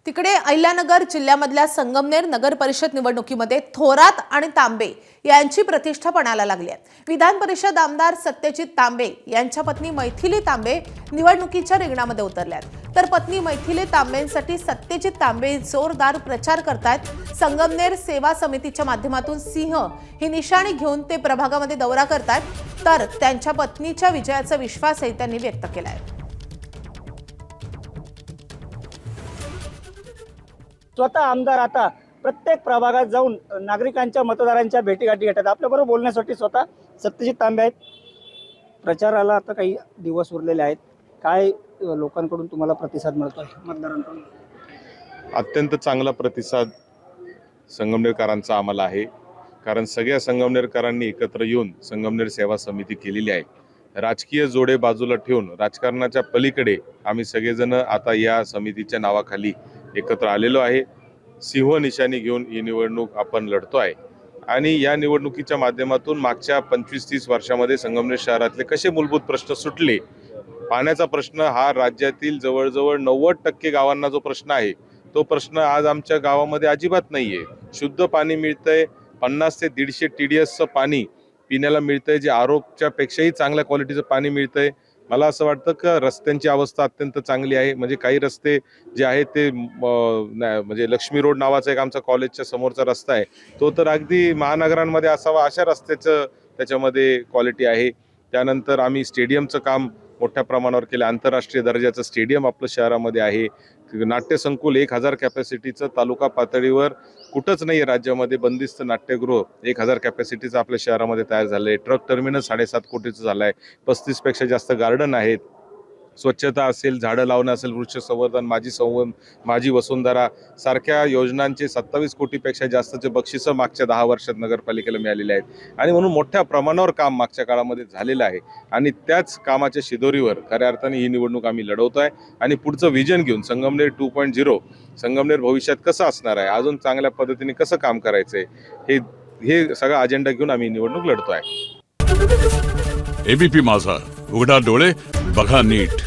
तिकडे अहिल्यानगर जिल्ह्यामधल्या संगमनेर नगर परिषद निवडणुकीमध्ये थोरात आणि तांबे यांची प्रतिष्ठा पणाला लागली आहे। विधान परिषद आमदार सत्यजित तांबे यांच्या पत्नी मैथिली तांबे निवडणुकीच्या रिंगणामध्ये उतरल्यात, तर पत्नी मैथिली तांबेंसाठी सत्यजित तांबे जोरदार प्रचार करतायत। संगमनेर सेवा समितीच्या माध्यमातून सिंह ही निशाणी घेऊन ते प्रभागामध्ये दौरा करतायत, तर त्यांच्या पत्नीच्या विजयाचा विश्वासही त्यांनी व्यक्त केलाय। स्वतः आमदार आता प्रत्येक प्रभागात जाऊन नागरिकांच्या मतदारांच्या भेटीगाठी घेतात। आपल्याबरोबर बोलण्यासाठी स्वतः सत्यजित तांबे आहेत। प्रचाराला आता काही दिवस उरलेले आहेत, काय लोकांकडून तुम्हाला प्रतिसाद मिळतोय मतदारांकडून? अत्यंत चांगला प्रतिसाद संगमनेरकरांचा आम्हाला आहे, कारण सगळ्या संगमनेरकरांनी एकत्र येऊन संगमनेर सेवा समिती केलेली आहे। राजकीय जोडे बाजूला ठेवून राजकारणाच्या पलीकडे आम्ही सगळेजण आता या समितीच्या नावाखाली एकत्र आलेलो आहे। सिंह निशाणी घेऊन ही निवडणूक आपण लढतो आहे आणि या निवडणुकीच्या माध्यमातून मागच्या 25-30 वर्षामध्ये संगमनेर शहरातले कसे मूलभूत प्रश्न सुटले, पाण्याचा प्रश्न हा राज्यातील जवळजवळ 90% गावांना जो प्रश्न आहे तो प्रश्न आज आमच्या गावामध्ये अजिबात नाहीये। शुद्ध पाणी मिळतंय, 50 ते 150 TDSचं पाणी पिण्याला मिळतंय, जे आरोग्याच्या पेक्षाही चांगल्या क्वालिटीचं पाणी मिळतंय। मला असं वाटतं की रस्त्यांची अवस्था अत्यंत चांगली आहे, म्हणजे काही रस्ते जे आहेत ते म्हणजे लक्ष्मी रोड नावाचा एक आमचा कॉलेजच्या समोरचा रस्ता आहे, तो तर अगदी महानगरांमध्ये असावा अशा रस्त्याचं त्याच्यामध्ये क्वालिटी आहे। त्यानंतर आम्ही स्टेडियमचं काम मोठ्या प्रमाणावर केलं, आंतरराष्ट्रीय दर्जाचं स्टेडियम आपलं शहरामध्ये आहे। नाट्यसंकुल 1000 कॅपॅसिटीचं तालुका पातळीवर कुठंच नाही राज्यामध्ये, बंदिस्त नाट्यगृह 1000 कॅपॅसिटीचं आपल्या शहरामध्ये तयार झालं आहे। ट्रक टर्मिनस 7.5 कोटीचं झालं आहे, 35 पेक्षा जास्त गार्डन आहेत। स्वच्छता असेल, झाडं लावणं असेल, वृक्ष संवर्धन, माझी वसुंधरा सारख्या योजनांचे 27 कोटीपेक्षा जास्तचे बक्षिसं मागच्या 10 वर्षात नगरपालिकेला मिळालेले आहेत आणि म्हणून मोठ्या प्रमाणावर काम मागच्या काळामध्ये झालेलं आहे आणि त्याच कामाच्या शिदोरीवर खऱ्या अर्थाने ही निवडणूक आम्ही लढवतो आहे आणि पुढचं विजन घेऊन संगमनेर 2.0 संगमनेर भविष्यात कसं असणार आहे, अजून चांगल्या पद्धतीने कसं काम करायचंय, हे सगळा अजेंडा घेऊन आम्ही निवडणूक लढतो आहे। एबीपी माझा, उघडा डोळे बघा नीट।